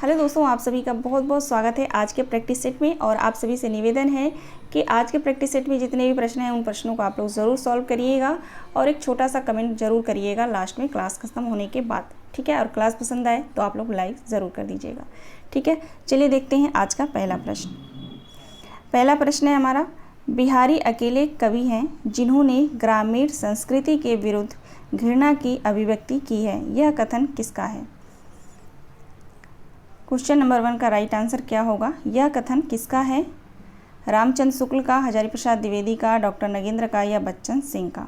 Hello दोस्तों, आप सभी का बहुत बहुत स्वागत है आज के प्रैक्टिस सेट में। और आप सभी से निवेदन है कि आज के प्रैक्टिस सेट में जितने भी प्रश्न हैं उन प्रश्नों को आप लोग ज़रूर सॉल्व करिएगा और एक छोटा सा कमेंट ज़रूर करिएगा लास्ट में क्लास खत्म होने के बाद, ठीक है। और क्लास पसंद आए तो आप लोग लाइक ज़रूर कर दीजिएगा, ठीक है। चलिए देखते हैं आज का पहला प्रश्न। पहला प्रश्न है हमारा, बिहारी अकेले कवि हैं जिन्होंने ग्रामीण संस्कृति के विरुद्ध घृणा की अभिव्यक्ति की है, यह कथन किसका है? क्वेश्चन नंबर 1 का राइट आंसर क्या होगा? यह कथन किसका है? रामचंद्र शुक्ल का, हजारी प्रसाद द्विवेदी का, डॉक्टर नगेंद्र का या बच्चन सिंह का?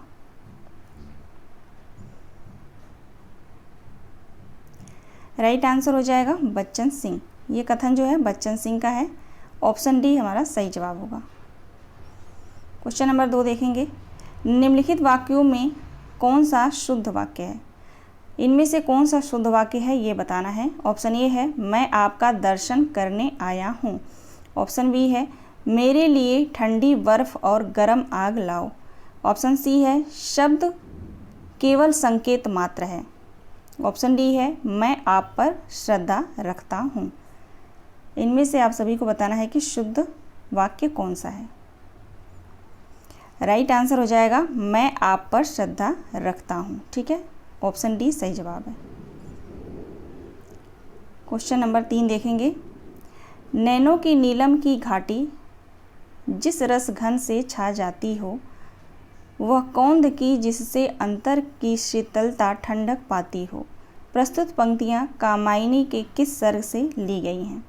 राइट आंसर हो जाएगा बच्चन सिंह। ये कथन जो है बच्चन सिंह का है। ऑप्शन डी हमारा सही जवाब होगा। क्वेश्चन नंबर 2 देखेंगे, निम्नलिखित वाक्यों में कौन सा शुद्ध वाक्य है? इनमें से कौन सा शुद्ध वाक्य है ये बताना है। ऑप्शन ए है, मैं आपका दर्शन करने आया हूँ। ऑप्शन बी है, मेरे लिए ठंडी बर्फ़ और गर्म आग लाओ। ऑप्शन सी है, शब्द केवल संकेत मात्र है। ऑप्शन डी है, मैं आप पर श्रद्धा रखता हूँ। इनमें से आप सभी को बताना है कि शुद्ध वाक्य कौन सा है। राइट आंसर हो जाएगा, मैं आप पर श्रद्धा रखता हूँ, ठीक है। ऑप्शन डी सही जवाब है। क्वेश्चन नंबर 3 देखेंगे, नैनों की नीलम की घाटी जिस रस घन से छा जाती हो, वह कौंध की जिससे अंतर की शीतलता ठंडक पाती हो। प्रस्तुत पंक्तियाँ कामायनी के किस सर्ग से ली गई हैं?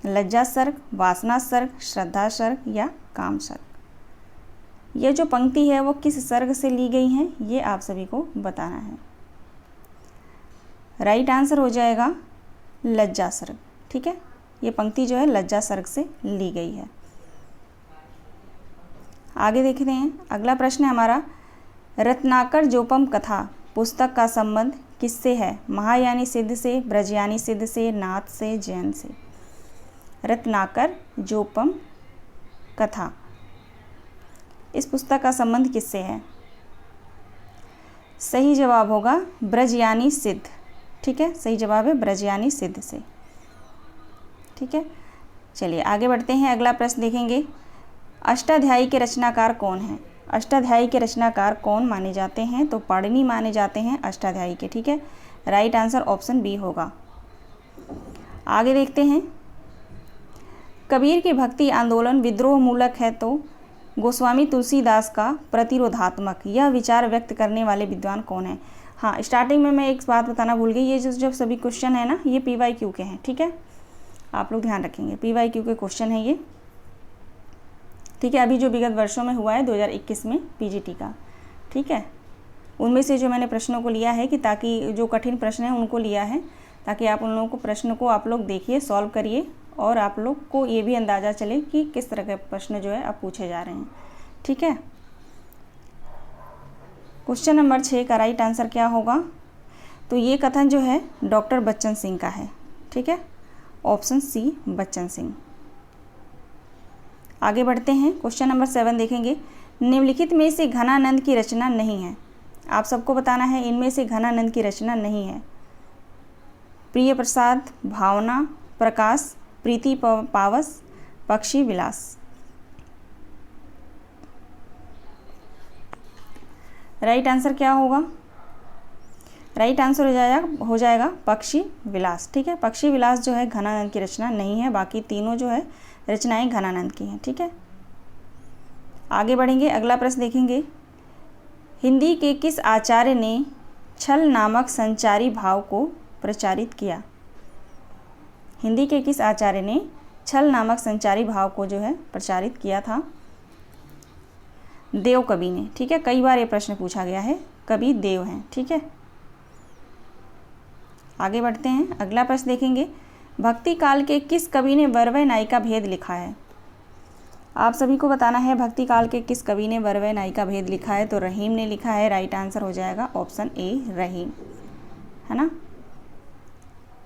लज्जा सर्ग, वासना सर्ग, श्रद्धा सर्ग या काम सर्ग? यह जो पंक्ति है वो किस सर्ग से ली गई हैं ये आप सभी को बताना है। राइट आंसर हो जाएगा लज्जा सर्ग, ठीक है। ये पंक्ति जो है लज्जा सर्ग से ली गई है। आगे देखते हैं, अगला प्रश्न है हमारा, रत्नाकर जोपम कथा पुस्तक का संबंध किससे है? महायानी सिद्ध से, ब्रजयानी सिद्ध से, नाथ से, जैन से? रत्नाकर जोपम कथा, इस पुस्तक का संबंध किससे है? सही जवाब होगा ब्रजयानी सिद्ध, ठीक है। सही जवाब है ब्रजयानी सिद्ध से, ठीक है। चलिए आगे बढ़ते हैं, अगला प्रश्न देखेंगे, अष्टाध्यायी के रचनाकार कौन हैं? अष्टाध्यायी के रचनाकार कौन माने जाते हैं? तो पाणिनि माने जाते हैं अष्टाध्यायी के, ठीक है। राइट आंसर ऑप्शन बी होगा। आगे देखते हैं, कबीर की भक्ति आंदोलन विद्रोह मूलक है तो गोस्वामी तुलसीदास का प्रतिरोधात्मक, यह विचार व्यक्त करने वाले विद्वान कौन है? हाँ, स्टार्टिंग में मैं एक बात बताना भूल गई, ये जो सभी क्वेश्चन है ना ये PYQ के हैं, ठीक है। आप लोग ध्यान रखेंगे, PYQ के क्वेश्चन है ये, ठीक है। अभी जो विगत वर्षों में हुआ है 2021 में PGT का, ठीक है, उनमें से जो मैंने प्रश्नों को लिया है कि ताकि जो कठिन प्रश्न है उनको लिया है ताकि आप उन लोगों को प्रश्न को आप लोग देखिए, सॉल्व करिए और आप लोग को ये भी अंदाज़ा चले कि किस तरह के प्रश्न जो है अब पूछे जा रहे हैं, ठीक है। क्वेश्चन नंबर 6 का राइट आंसर क्या होगा? तो ये कथन जो है डॉक्टर बच्चन सिंह का है, ठीक है। Option C Bachchan Singh. आगे बढ़ते हैं, क्वेश्चन नंबर 7 देखेंगे, निम्नलिखित में से घनानंद की रचना नहीं है। आप सबको बताना है इनमें से घनानंद की रचना नहीं है। प्रिय प्रसाद, भावना, प्रकाश, प्रीति पावस, पक्षी विलास? राइट आंसर क्या होगा? राइट आंसर हो जाएगा पक्षी विलास, ठीक है। पक्षी विलास जो है घनानंद की रचना नहीं है, बाकी तीनों जो है रचनाएं घनानंद की हैं, ठीक है। आगे बढ़ेंगे, अगला प्रश्न देखेंगे, हिंदी के किस आचार्य ने छल नामक संचारी भाव को प्रचारित किया? हिंदी के किस आचार्य ने छल नामक संचारी भाव को जो है प्रचारित किया था? देव कवि ने, ठीक है। कई बार ये प्रश्न पूछा गया है, कवि देव हैं, ठीक है। आगे बढ़ते हैं, अगला प्रश्न देखेंगे, भक्ति काल के किस कवि ने वरवय नायिका भेद लिखा है? आप सभी को बताना है भक्ति काल के किस कवि ने वरवय नायिका भेद लिखा है? तो रहीम ने लिखा है। राइट आंसर हो जाएगा ऑप्शन ए रहीम, है ना।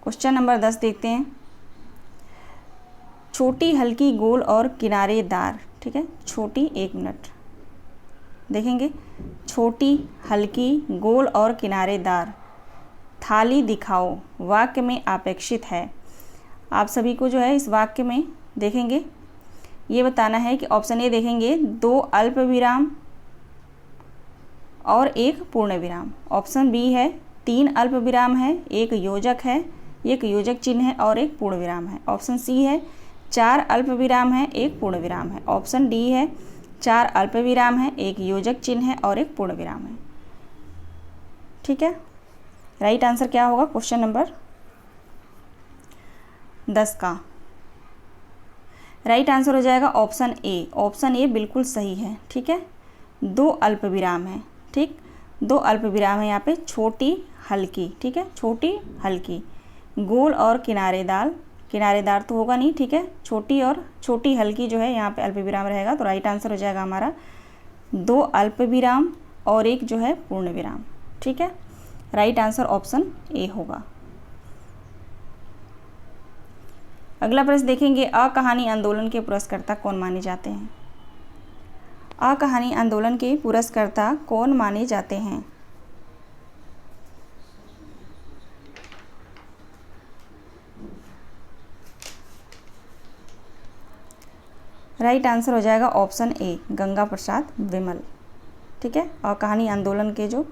क्वेश्चन नंबर 10 देखते हैं, छोटी हल्की गोल और किनारेदार, ठीक है। छोटी, 1 मिनट देखेंगे, छोटी हल्की गोल और किनारेदार थाली दिखाओ, वाक्य में अपेक्षित है। आप सभी को जो है इस वाक्य में देखेंगे ये बताना है कि ऑप्शन ए देखेंगे 2 अल्प विराम और 1 पूर्ण विराम। ऑप्शन बी है 3 अल्प विराम है, 1 योजक है, 1 योजक चिन्ह है और 1 पूर्ण विराम है। ऑप्शन सी है 4 अल्प विराम है, 1 पूर्ण विराम है। ऑप्शन डी है 4 अल्प विराम है, 1 योजक चिन्ह है और 1 पूर्ण विराम है। ठीक है, राइट आंसर क्या होगा क्वेश्चन नंबर 10 का? राइट आंसर हो जाएगा ऑप्शन ए। ऑप्शन ए बिल्कुल सही है। ठीक है, 2 अल्प विराम है। ठीक, 2 अल्प विराम है यहाँ पे, छोटी हल्की। ठीक है, छोटी हल्की, गोल और किनारेदार तो होगा नहीं। ठीक है, छोटी और छोटी हल्की जो है यहाँ पे अल्प विराम रहेगा। तो राइट आंसर हो जाएगा हमारा 2 अल्प विराम और 1 जो है पूर्ण विराम। ठीक है, राइट आंसर ऑप्शन ए होगा। अगला प्रश्न देखेंगे, अकहानी आंदोलन के पुरस्कर्ता कौन माने जाते हैं? अकहानी आंदोलन के पुरस्कर्ता कौन माने जाते हैं? राइट आंसर हो जाएगा ऑप्शन ए, गंगा प्रसाद विमल। ठीक है, अकहानी आंदोलन के जो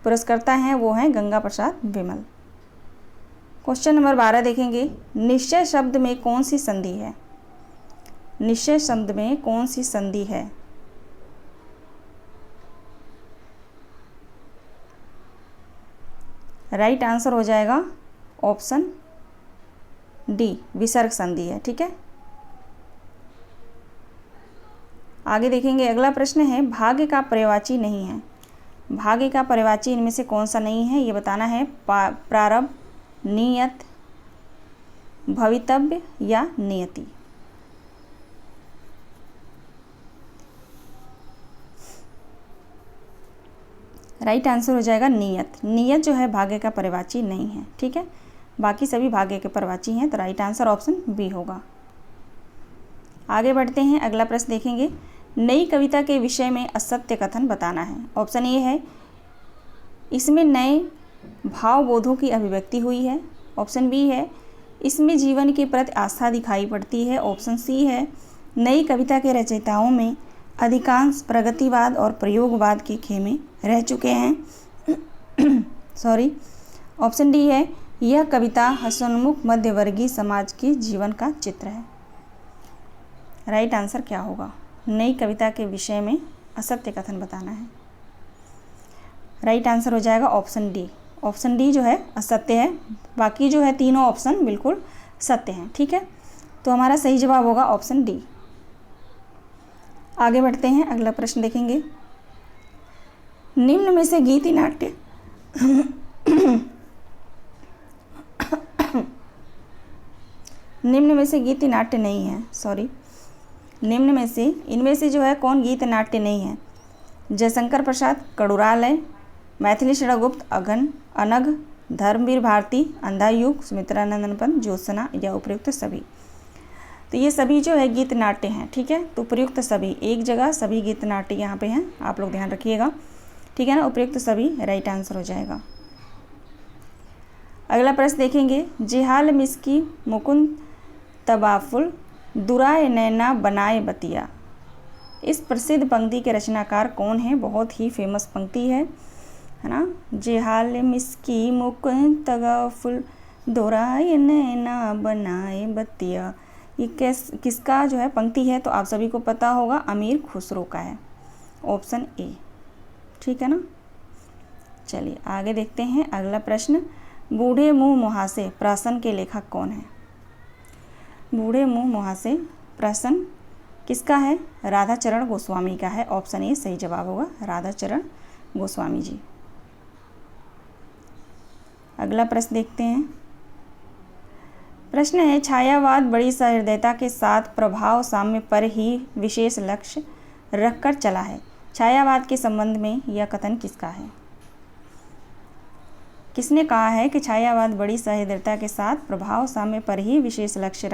पुरस्कर्ता हैं वो हैं गंगा प्रसाद विमल। क्वेश्चन नंबर 12 देखेंगे, निश्चय शब्द में कौन सी संधि है? निश्चय शब्द में कौन सी संधि है? राइट आंसर हो जाएगा ऑप्शन डी, विसर्ग संधि है। ठीक है, आगे देखेंगे अगला प्रश्न है, भाग्य का पर्यायवाची नहीं है। भाग्य का पर्यायवाची इनमें से कौन सा नहीं है ये बताना है। प्रारब्ध, नियत, भवितव्य या नियति। राइट आंसर हो जाएगा नियत। नियत जो है भाग्य का पर्यायवाची नहीं है। ठीक है, बाकी सभी भाग्य के पर्यायवाची हैं। तो राइट आंसर ऑप्शन बी होगा। आगे बढ़ते हैं, अगला प्रश्न देखेंगे, नई कविता के विषय में असत्य कथन बताना है। ऑप्शन ए है इसमें नए भावबोधों की अभिव्यक्ति हुई है। ऑप्शन बी है इसमें जीवन के प्रति आस्था दिखाई पड़ती है। ऑप्शन सी है नई कविता के रचयिताओं में अधिकांश प्रगतिवाद और प्रयोगवाद के खेमे रह चुके हैं। सॉरी। ऑप्शन डी है यह कविता हसनमुख मध्यवर्गीय समाज के जीवन का चित्र है। राइट आंसर क्या होगा? नई कविता के विषय में असत्य कथन बताना है। राइट आंसर हो जाएगा ऑप्शन डी। ऑप्शन डी जो है असत्य है, बाकी जो है तीनों ऑप्शन बिल्कुल सत्य हैं। ठीक है, तो हमारा सही जवाब होगा ऑप्शन डी। आगे बढ़ते हैं, अगला प्रश्न देखेंगे, निम्न में से गीति नाट्य निम्न में से गीति नाट्य नहीं है। सॉरी, निम्न में से इनमें से जो है कौन गीत नाट्य नहीं है? जयशंकर प्रसाद कड़ुरालय, मैथिली षड़गुप्त अनघ, धर्मवीर भारती, अंधा युग, सुमित्रानंदन पंत, ज्योत्सना या उपयुक्त सभी। तो ये सभी जो है गीत नाट्य हैं। ठीक है, तो उपयुक्त सभी एक जगह सभी गीत नाट्य यहाँ पे हैं, आप लोग ध्यान रखिएगा। ठीक है ना, उपयुक्त सभी राइट आंसर हो जाएगा। अगला प्रश्न देखेंगे, जिहाल मिस्की मुकुंद तबाफुल दुराए नैना बनाए बतिया। इस प्रसिद्ध पंक्ति के रचनाकार कौन है? बहुत ही फेमस पंक्ति है ना। जिहाल मिस्की मुकुंद तबाफुल दुराए नैना बनाए बतिया, ये किसका जो है पंक्ति है? तो आप सभी को पता होगा, अमीर खुसरो का है। Option A. ठीक है ना, चलिए आगे देखते हैं अगला प्रश्न, बूढ़े मुँह मुहासे प्रहसन के लेखक कौन है? बूढ़े मुँह मुहासे प्रहसन किसका है? राधाचरण गोस्वामी का है। ऑप्शन ए सही जवाब होगा, राधाचरण गोस्वामी जी। अगला प्रश्न देखते हैं, प्रश्न है, छायावाद बड़ी सहृदयता के साथ प्रभाव साम्य पर ही विशेष लक्ष्य रखकर चला है। छायावाद के संबंध में यह कथन किसका है? किसने कहा है कि छायावाद बड़ी सहृदयता के साथ प्रभाव साम्य पर ही विशेष लक्ष्य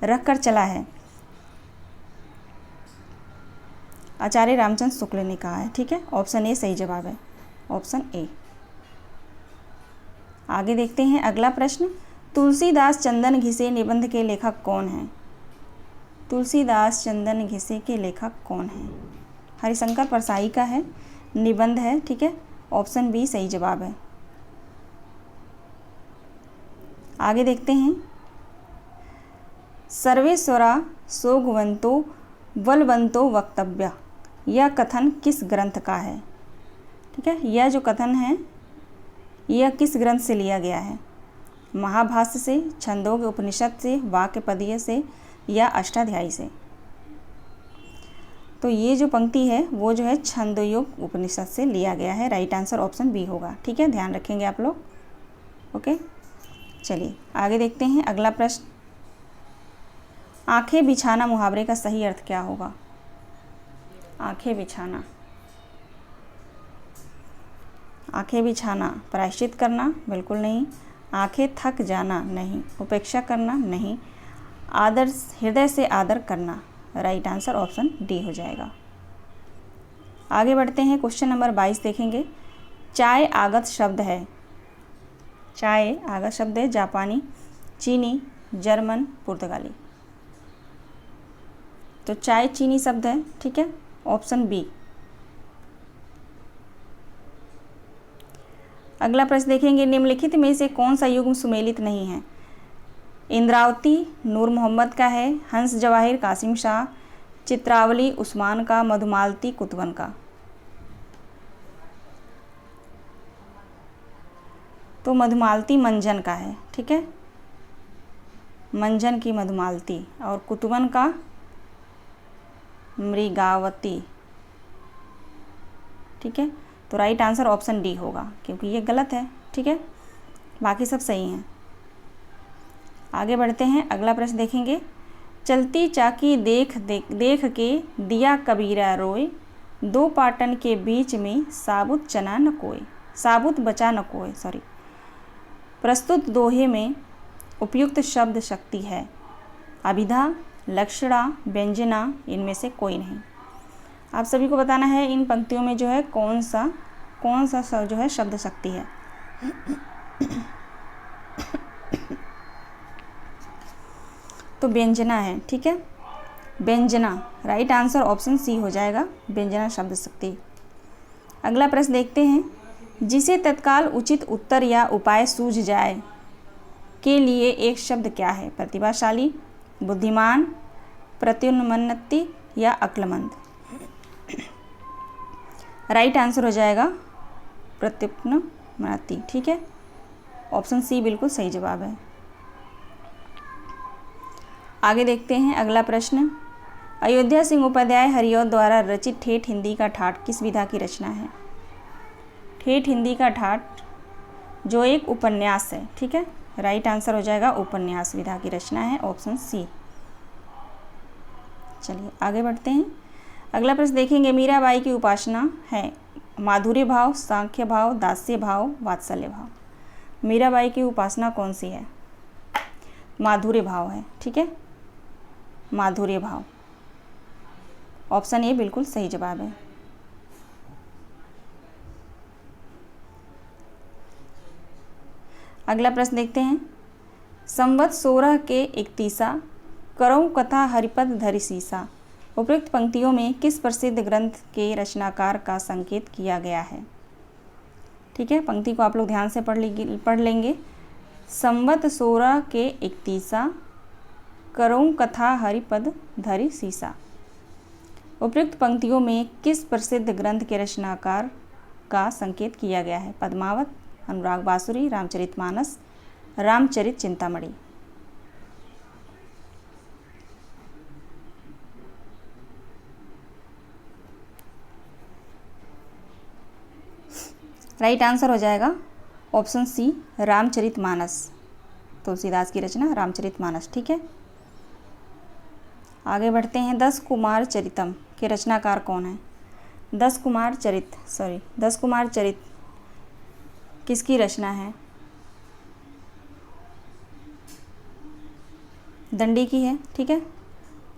रखकर चला है? आचार्य रामचंद्र शुक्ल ने कहा है। ठीक है, ऑप्शन ए सही जवाब है, ऑप्शन ए। आगे देखते हैं अगला प्रश्न, तुलसीदास चंदन घिसे निबंध के लेखक कौन हैं? तुलसीदास चंदन घिसे के लेखक कौन हैं? हरिशंकर परसाई का है, निबंध है, ठीक है। ऑप्शन बी सही जवाब है। आगे देखते हैं, सर्वेश्वरा सोगवंतो बलवंतो वक्तव्य, यह कथन किस ग्रंथ का है? ठीक है, यह जो कथन है यह किस ग्रंथ से लिया गया है? महाभाष्य से, छंदोग्य उपनिषद से, वाक्यपदीय से या अष्टाध्यायी से? तो ये जो पंक्ति है वो जो है छंदोग्य उपनिषद से लिया गया है। राइट आंसर ऑप्शन बी होगा, ठीक है, ध्यान रखेंगे आप लोग। ओके, चलिए आगे देखते हैं अगला प्रश्न। आंखें बिछाना मुहावरे का सही अर्थ क्या होगा? आंखें बिछाना, आंखें बिछाना प्रायश्चित करना, बिल्कुल नहीं। आंखें थक जाना, नहीं। उपेक्षा करना, नहीं। आदर, हृदय से आदर करना, राइट आंसर ऑप्शन डी हो जाएगा। आगे बढ़ते हैं, क्वेश्चन नंबर 22 देखेंगे। चाय आगत शब्द है, चाय आगत शब्द है जापानी, चीनी, जर्मन, पुर्तगाली। तो चाय चीनी शब्द है, ठीक है, ऑप्शन बी। अगला प्रश्न देखेंगे, निम्नलिखित में से कौन सा युग्म सुमेलित नहीं है? इंद्रावती नूर मोहम्मद का है, हंस जवाहिर कासिम शाह, चित्रावली उस्मान का, मधुमालती कुतुबन का। तो मधुमालती मंजन का है, ठीक है, मंजन की मधुमालती, और कुतुबन का मृगावती, ठीक है। तो राइट आंसर ऑप्शन डी होगा, क्योंकि ये गलत है, ठीक है, बाकी सब सही हैं। आगे बढ़ते हैं, अगला प्रश्न देखेंगे। चलती चाकी देख के दिया कबीरा रोए, दो पाटन के बीच में साबुत चना न कोय, साबुत बचा न कोय, सॉरी। प्रस्तुत दोहे में उपयुक्त शब्द शक्ति है? अभिधा, लक्षणा, व्यंजना, इनमें से कोई नहीं। आप सभी को बताना है इन पंक्तियों में जो है कौन सा जो है शब्द शक्ति है। तो व्यंजना है, ठीक है, व्यंजना, राइट आंसर ऑप्शन सी हो जाएगा, व्यंजना शब्द शक्ति। अगला प्रश्न देखते हैं। जिसे तत्काल उचित उत्तर या उपाय सूझ जाए के लिए एक शब्द क्या है? प्रतिभाशाली, बुद्धिमान, प्रत्युन्नति या अक्लमंद? राइट आंसर हो जाएगा प्रत्युन्नति, ठीक है, ऑप्शन सी बिल्कुल सही जवाब है। आगे देखते हैं अगला प्रश्न। अयोध्या सिंह उपाध्याय हरिऔध द्वारा रचित ठेठ हिंदी का ठाठ किस विधा की रचना है? ठेठ हिंदी का ठाठ जो एक उपन्यास है, ठीक है, राइट आंसर हो जाएगा उपन्यास विधा की रचना है, ऑप्शन सी। चलिए आगे बढ़ते हैं, अगला प्रश्न देखेंगे। मीराबाई की उपासना है माधुर्य भाव, सांख्य भाव, दास्य भाव, वात्सल्य भाव। मीराबाई की उपासना कौन सी है? माधुर्य भाव है, ठीक है, माधुर्य भाव, ऑप्शन ए बिल्कुल सही जवाब है। अगला प्रश्न देखते हैं। संवत 16 के 31 करऊं कथा हरिपद धरि सीसा, उपयुक्त पंक्तियों में किस प्रसिद्ध ग्रंथ के रचनाकार का संकेत किया गया है? ठीक है, पंक्ति को आप लोग ध्यान से पढ़ लेंगे। संवत 16 के 31 करऊं कथा हरिपद धरि सीसा, उपयुक्त पंक्तियों में किस प्रसिद्ध ग्रंथ के रचनाकार का संकेत किया गया है? पद्मावत, अनुराग बासुरी, रामचरितमानस, रामचरित चिंतामणि। राइट आंसर हो जाएगा ऑप्शन सी रामचरितमानस, तुलसीदास की रचना रामचरितमानस, ठीक है। आगे बढ़ते हैं। 10 कुमार चरितम के रचनाकार कौन है? 10 कुमार चरित किसकी रचना है? दंडी की है, ठीक है,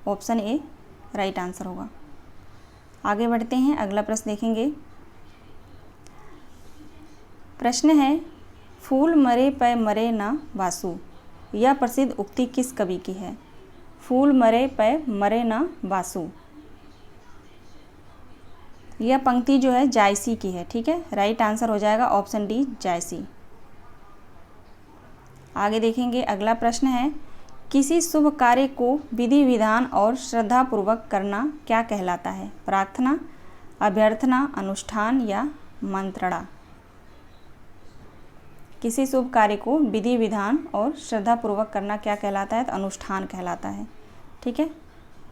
ऑप्शन ए राइट आंसर होगा। आगे बढ़ते हैं, अगला प्रश्न देखेंगे। प्रश्न है फूल मरे पे मरे ना वासु, यह प्रसिद्ध उक्ति किस कवि की है? फूल मरे पे मरे न बासु। यह पंक्ति जो है जायसी की है। ठीक है, राइट आंसर हो जाएगा ऑप्शन डी जायसी। आगे देखेंगे, अगला प्रश्न है, किसी शुभ कार्य को विधि विधान और श्रद्धापूर्वक करना क्या कहलाता है? प्रार्थना, अभ्यर्थना, अनुष्ठान या मंत्रणा? किसी शुभ कार्य को विधि विधान और श्रद्धापूर्वक करना क्या कहलाता है? तो अनुष्ठान कहलाता है। ठीक है,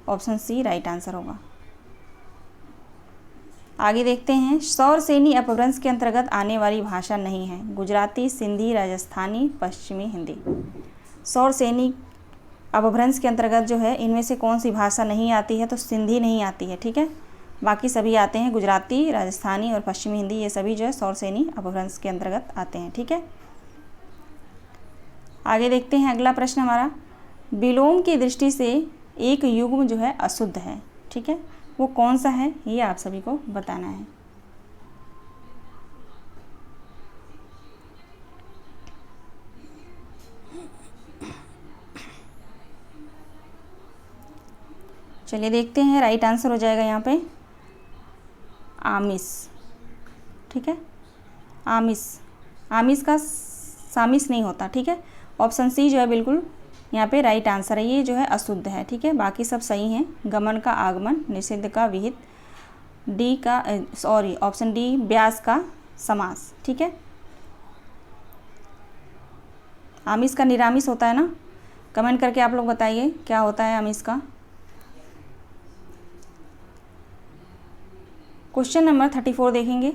ऑप्शन सी राइट आंसर होगा। आगे देखते हैं, सौरसेनी अपभ्रंश के अंतर्गत आने वाली भाषा नहीं है? गुजराती, सिंधी, राजस्थानी, पश्चिमी हिंदी। सौरसेनी अपभ्रंश के अंतर्गत जो है इनमें से कौन सी भाषा नहीं आती है? तो सिंधी नहीं आती है। ठीक है, बाकी सभी आते हैं, गुजराती, राजस्थानी और पश्चिमी हिंदी, ये सभी जो है सौरसेनी अपभ्रंश के अंतर्गत आते हैं। ठीक है, आगे देखते हैं, अगला प्रश्न हमारा, विलोम की दृष्टि से एक युग्म जो है अशुद्ध है। ठीक है, वो कौन सा है ये आप सभी को बताना है। चलिए देखते हैं, राइट आंसर हो जाएगा यहाँ पे आमिष। ठीक है, आमिष, आमिष का सामिस नहीं होता। ठीक है, ऑप्शन सी जो है बिल्कुल यहाँ पे राइट आंसर है, ये जो है अशुद्ध है। ठीक है, बाकी सब सही हैं। गमन का आगमन, निषिद्ध का विहित, डी का ऑप्शन डी व्यास का समास। ठीक है, आमिष का निरामिष होता है ना? कमेंट करके आप लोग बताइए क्या होता है आमिष का। क्वेश्चन नंबर 34 देखेंगे,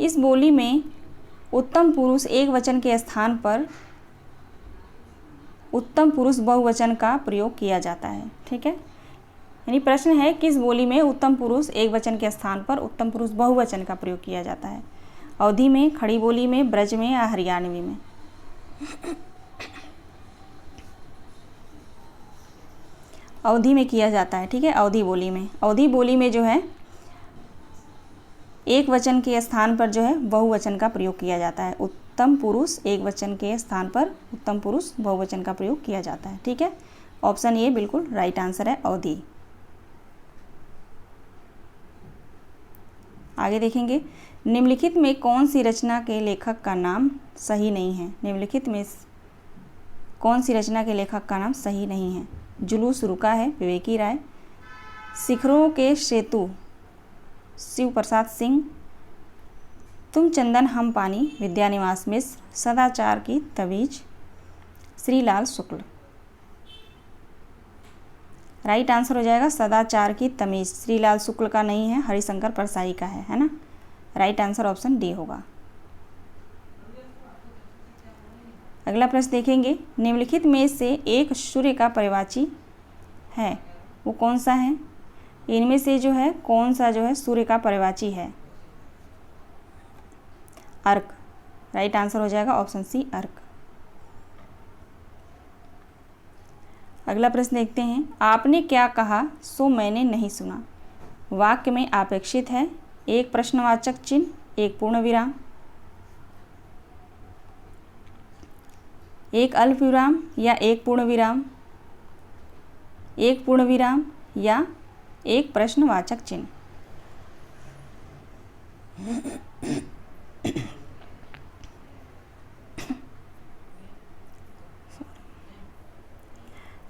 इस बोली में उत्तम पुरुष एक वचन के स्थान पर उत्तम पुरुष बहुवचन का प्रयोग किया जाता है। ठीक है, यानी प्रश्न है, किस बोली में उत्तम पुरुष एक वचन के स्थान पर उत्तम पुरुष बहुवचन का प्रयोग किया जाता है? अवधी में, खड़ी बोली में, ब्रज में या हरियाणवी में? अवधी में किया जाता है। ठीक है, अवधी बोली में। अवधी बोली में जो है एक वचन के स्थान पर जो है बहुवचन का प्रयोग किया जाता है। उत्तम पुरुष एक वचन के स्थान पर उत्तम पुरुष बहुवचन का प्रयोग किया जाता है। ठीक है, ऑप्शन ए बिल्कुल राइट आंसर है, अवधी। आगे देखेंगे, निम्नलिखित में कौन सी रचना के लेखक का नाम सही नहीं है? निम्नलिखित में कौन सी रचना के लेखक का नाम सही नहीं है? जुलूस रुका है, विवेकी राय, शिखरों के सेतु, शिव प्रसाद सिंह, तुम चंदन हम पानी, विद्यानिवास मिश्र, सदाचार की तवीज, श्रीलाल शुक्ल। राइट आंसर हो जाएगा सदाचार की तमीज। श्रीलाल शुक्ल का नहीं है, हरिशंकर परसाई का है ना? राइट आंसर ऑप्शन डी होगा। अगला प्रश्न देखेंगे, निम्नलिखित में से एक सूर्य का पर्यायवाची है, वो कौन सा है? इनमें से जो है कौन सा जो है सूर्य का पर्यायवाची है? अर्क। राइट आंसर हो जाएगा ऑप्शन सी अर्क। अगला प्रश्न देखते हैं, आपने क्या कहा सो मैंने नहीं सुना। वाक्य में आपेक्षित है, एक प्रश्नवाचक चिन्ह, एक पूर्ण विराम, एक अल्प विराम या एक पूर्ण विराम, एक पूर्ण विराम या एक प्रश्नवाचक चिन्ह।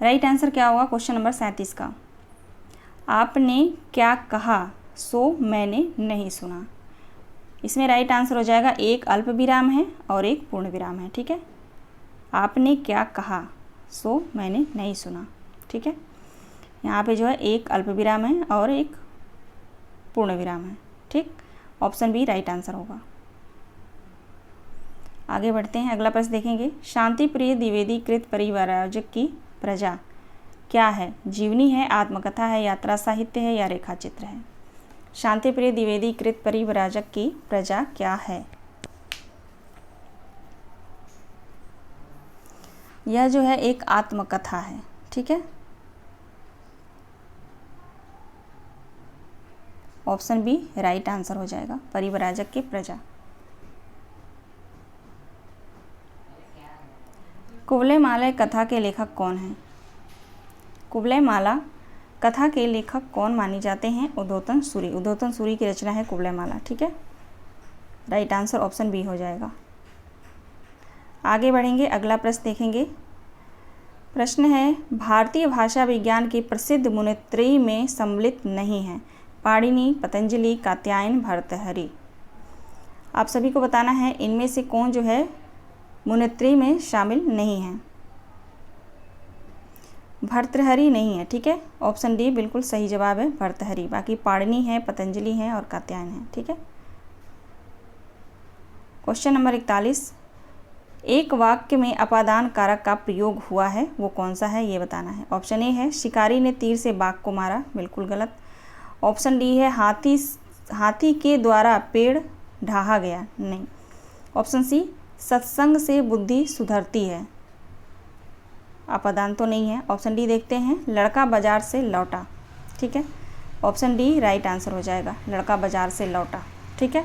राइट आंसर क्या होगा क्वेश्चन नंबर 37 का? आपने क्या कहा सो मैंने नहीं सुना। इसमें राइट आंसर हो जाएगा एक अल्प विराम है और एक पूर्ण विराम है। ठीक है, आपने क्या कहा सो मैंने नहीं सुना। ठीक है, यहाँ पे जो है एक अल्प विराम है और एक पूर्ण विराम है। ठीक, ऑप्शन बी राइट आंसर होगा। आगे बढ़ते हैं, अगला प्रश्न देखेंगे, शांति प्रिय द्विवेदी कृत परिव्राजक की प्रजा क्या है? जीवनी है, आत्मकथा है, यात्रा साहित्य है या रेखा चित्र है? शांति प्रिय द्विवेदी कृत परिव्राजक की प्रजा क्या है? यह जो है एक आत्मकथा है। ठीक है, ऑप्शन बी राइट आंसर हो जाएगा, परिव्राजक की प्रजा। कुवलयमाला कथा के लेखक कौन हैं? कुवलयमाला कथा के लेखक कौन माने जाते हैं? उद्योतन सूरी। उद्योतन सूरी की रचना है कुवलयमाला। ठीक है, राइट आंसर ऑप्शन बी हो जाएगा। आगे बढ़ेंगे, अगला प्रश्न देखेंगे। प्रश्न है, भारतीय भाषा विज्ञान की प्रसिद्ध मुनित्रयी में सम्मिलित नहीं है? पाणिनि, पतंजलि, कात्यायन, भर्तृहरि। आप सभी को बताना है इनमें से कौन जो है मुनित्रयी में शामिल नहीं है। भर्तृहरि नहीं है। ठीक है, ऑप्शन डी बिल्कुल सही जवाब है, भर्तृहरि। बाकी पाणिनि है, पतंजलि है और कात्यायन है। ठीक है, क्वेश्चन नंबर 41, एक वाक्य में अपादान कारक का प्रयोग हुआ है, वो कौन सा है ये बताना है। ऑप्शन ए है शिकारी ने तीर से बाघ को मारा, बिल्कुल गलत। ऑप्शन डी है हाथी के द्वारा पेड़ ढाहा गया, नहीं। ऑप्शन सी सत्संग से बुद्धि सुधरती है, अपादान तो नहीं है। ऑप्शन डी देखते हैं, लड़का बाजार से लौटा। ठीक है, ऑप्शन डी राइट आंसर हो जाएगा, लड़का बाजार से लौटा। ठीक है,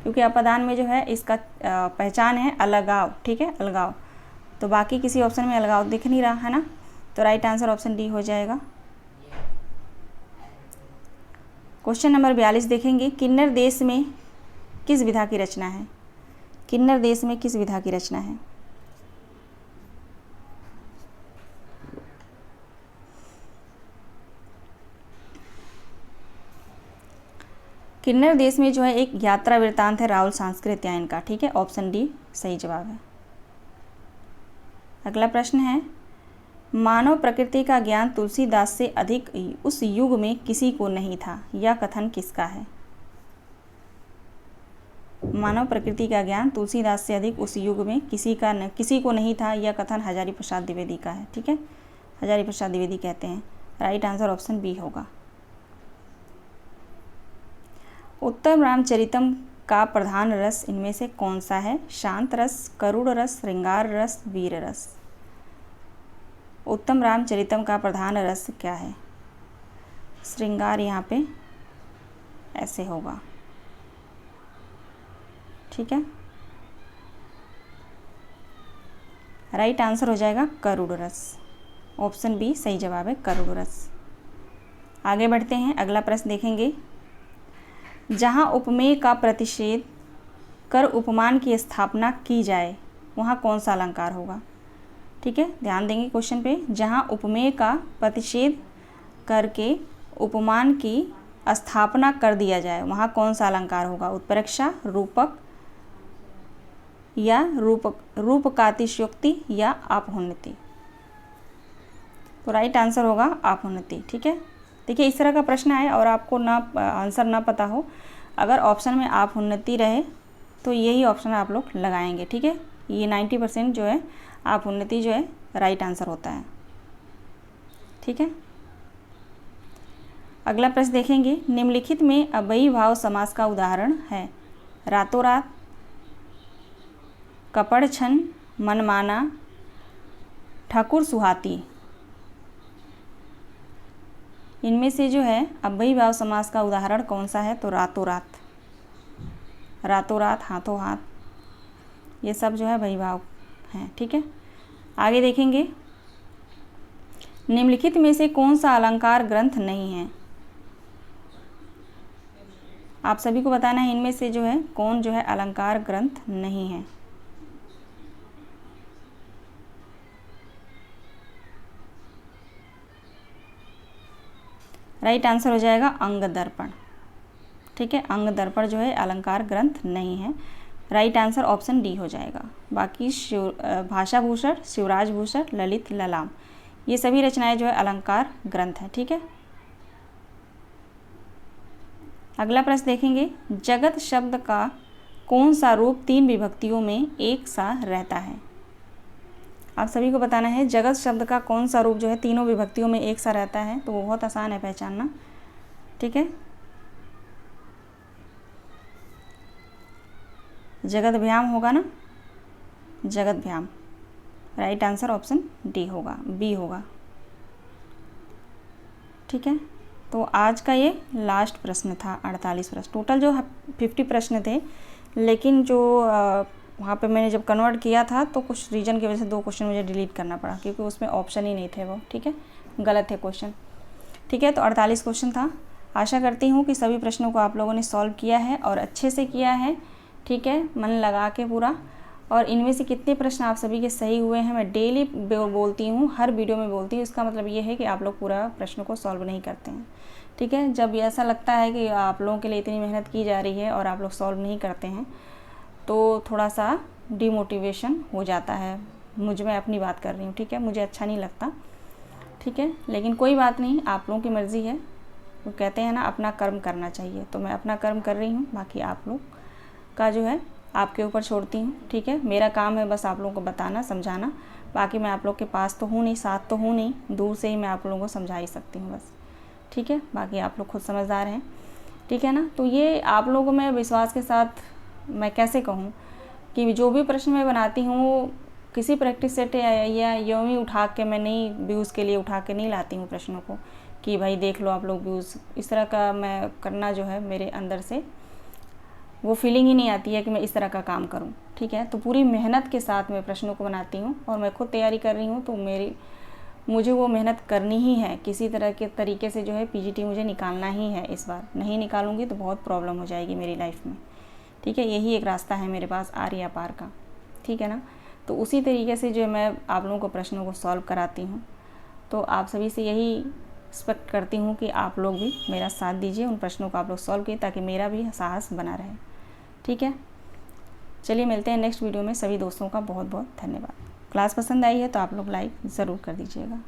क्योंकि अपादान में जो है इसका पहचान है अलगाव। ठीक है, अलगाव, तो बाकी किसी ऑप्शन में अलगाव दिख नहीं रहा है ना, तो राइट आंसर ऑप्शन डी हो जाएगा। क्वेश्चन नंबर 42 देखेंगे, किन्नर देश में किस विधा की रचना है? किन्नर देश में किस विधा की रचना है? किन्नर देश में जो है एक यात्रा वृत्तांत है राहुल सांस्कृत्यायन का। ठीक है, ऑप्शन डी सही जवाब है। अगला प्रश्न है, मानव प्रकृति का ज्ञान तुलसीदास से अधिक उस युग में किसी को नहीं था, यह कथन किसका है? मानव प्रकृति का ज्ञान तुलसीदास से अधिक उस युग में किसी को नहीं था, यह कथन हजारी प्रसाद द्विवेदी का है। ठीक है, हजारी प्रसाद द्विवेदी कहते हैं। राइट आंसर ऑप्शन बी होगा। उत्तम रामचरितम का प्रधान रस इनमें से कौन सा है? शांत रस, करुण रस, श्रृंगार रस, वीर रस। उत्तम रामचरितम का प्रधान रस क्या है? श्रृंगार यहाँ पे ऐसे होगा। ठीक है, राइट आंसर हो जाएगा करुण रस, ऑप्शन बी सही जवाब है, करुण रस। आगे बढ़ते हैं, अगला प्रश्न देखेंगे। जहाँ उपमेय का प्रतिषेध कर उपमान की स्थापना की जाए, वहाँ कौन सा अलंकार होगा? ठीक है, ध्यान देंगे क्वेश्चन पे। जहाँ उपमेय का प्रतिषेध करके उपमान की स्थापना कर दिया जाए, वहाँ कौन सा अलंकार होगा? उत्प्रेक्षा, रूपक या रूपकातिशयोक्ति या आपोन्नति। तो राइट आंसर होगा आपोन्नति। ठीक है, देखिए इस तरह का प्रश्न आए और आपको ना आंसर ना पता हो, अगर ऑप्शन में आपोन्नति रहे तो यही ऑप्शन आप लोग लगाएंगे। ठीक है, ये 90% जो है आपोन्नति जो है राइट आंसर होता है। ठीक है, अगला प्रश्न देखेंगे। निम्नलिखित में अव्ययी भाव समास का उदाहरण है? रातों रात, कपड़ छन, मनमाना, ठाकुर सुहाती। इनमें से जो है अव्ययी भाव समास का उदाहरण कौन सा है? तो रातों रात, रातों रात, हाथों हाथ, ये सब जो है अव्ययी भाव हैं। ठीक है, आगे देखेंगे। निम्नलिखित में से कौन सा अलंकार ग्रंथ नहीं है? आप सभी को बताना है इनमें से जो है कौन जो है अलंकार ग्रंथ नहीं है। राइट आंसर हो जाएगा अंग दर्पण। ठीक है, अंग दर्पण जो है अलंकार ग्रंथ नहीं है, राइट आंसर ऑप्शन डी हो जाएगा। बाकी भाषा भूषण, शिवराज भूषण, ललित ललाम, ये सभी रचनाएं जो है अलंकार ग्रंथ है। ठीक है, अगला प्रश्न देखेंगे। जगत शब्द का कौन सा रूप 3 विभक्तियों में एक सा रहता है? आप सभी को बताना है जगत शब्द का कौन सा रूप जो है तीनों विभक्तियों में एक सा रहता है। तो वो बहुत आसान है पहचानना। ठीक है, जगत भ्याम होगा ना, जगत भ्याम। राइट आंसर ऑप्शन डी होगा, बी होगा। ठीक है, तो आज का ये लास्ट प्रश्न था, 48 प्रश्न। टोटल जो 50 प्रश्न थे, लेकिन जो वहाँ पे मैंने जब कन्वर्ट किया था तो कुछ रीज़न की वजह से 2 क्वेश्चन मुझे डिलीट करना पड़ा, क्योंकि उसमें ऑप्शन ही नहीं थे वो। ठीक है, गलत है क्वेश्चन। ठीक है, तो 48 क्वेश्चन था। आशा करती हूँ कि सभी प्रश्नों को आप लोगों ने सॉल्व किया है और अच्छे से किया है। ठीक है, मन लगा के पूरा। और इनमें से कितने प्रश्न आप सभी के सही हुए हैं मैं डेली बोलती हूँ, हर वीडियो में बोलती हूँ। इसका मतलब ये है कि आप लोग पूरा प्रश्न को सॉल्व नहीं करते हैं। ठीक है, जब ऐसा लगता है कि आप लोगों के लिए इतनी मेहनत की जा रही है और आप लोग सॉल्व नहीं करते हैं तो थोड़ा सा डिमोटिवेशन हो जाता है। मैं अपनी बात कर रही हूँ। ठीक है, मुझे अच्छा नहीं लगता। ठीक है, लेकिन कोई बात नहीं, आप लोगों की मर्ज़ी है। वो कहते हैं ना, अपना कर्म करना चाहिए, तो मैं अपना कर्म कर रही हूँ। बाकी आप लोग का जो है आपके ऊपर छोड़ती हूँ। ठीक है, मेरा काम है बस आप लोगों को बताना, समझाना। बाकी मैं आप लोग के पास तो हूँ नहीं, साथ तो हूँ नहीं, दूर से ही मैं आप लोगों को समझा ही सकती हूँ बस। ठीक है, बाकी आप लोग खुद समझदार हैं। ठीक है ना, तो ये आप लोगों को मैं विश्वास के साथ मैं कैसे कहूँ कि जो भी प्रश्न मैं बनाती हूँ किसी प्रैक्टिस सेट या यूँ ही उठा के मैं नहीं, व्यूज़ के लिए उठा के नहीं लाती हूँ प्रश्नों को कि भाई देख लो आप लोग व्यूज़। इस तरह का मैं करना जो है मेरे अंदर से वो फीलिंग ही नहीं आती है कि मैं इस तरह का काम करूं। ठीक है, तो पूरी मेहनत के साथ मैं प्रश्नों को बनाती हूं और मैं खुद तैयारी कर रही हूं, तो मुझे वो मेहनत करनी ही है। किसी तरह के तरीके से जो है पीजीटी मुझे निकालना ही है। इस बार नहीं निकालूंगी तो बहुत प्रॉब्लम हो जाएगी मेरी लाइफ में। ठीक है, यही एक रास्ता है मेरे पास आर या पार का। ठीक है ना, तो उसी तरीके से जो मैं आप लोगों को प्रश्नों को सॉल्व कराती हूँ। तो आप सभी से यही एक्सपेक्ट करती हूँ कि आप लोग भी मेरा साथ दीजिए, उन प्रश्नों को आप लोग सॉल्व कीजिए ताकि मेरा भी साहस बना रहे। ठीक है, चलिए मिलते हैं नेक्स्ट वीडियो में। सभी दोस्तों का बहुत बहुत धन्यवाद। क्लास पसंद आई है तो आप लोग लाइक ज़रूर कर दीजिएगा।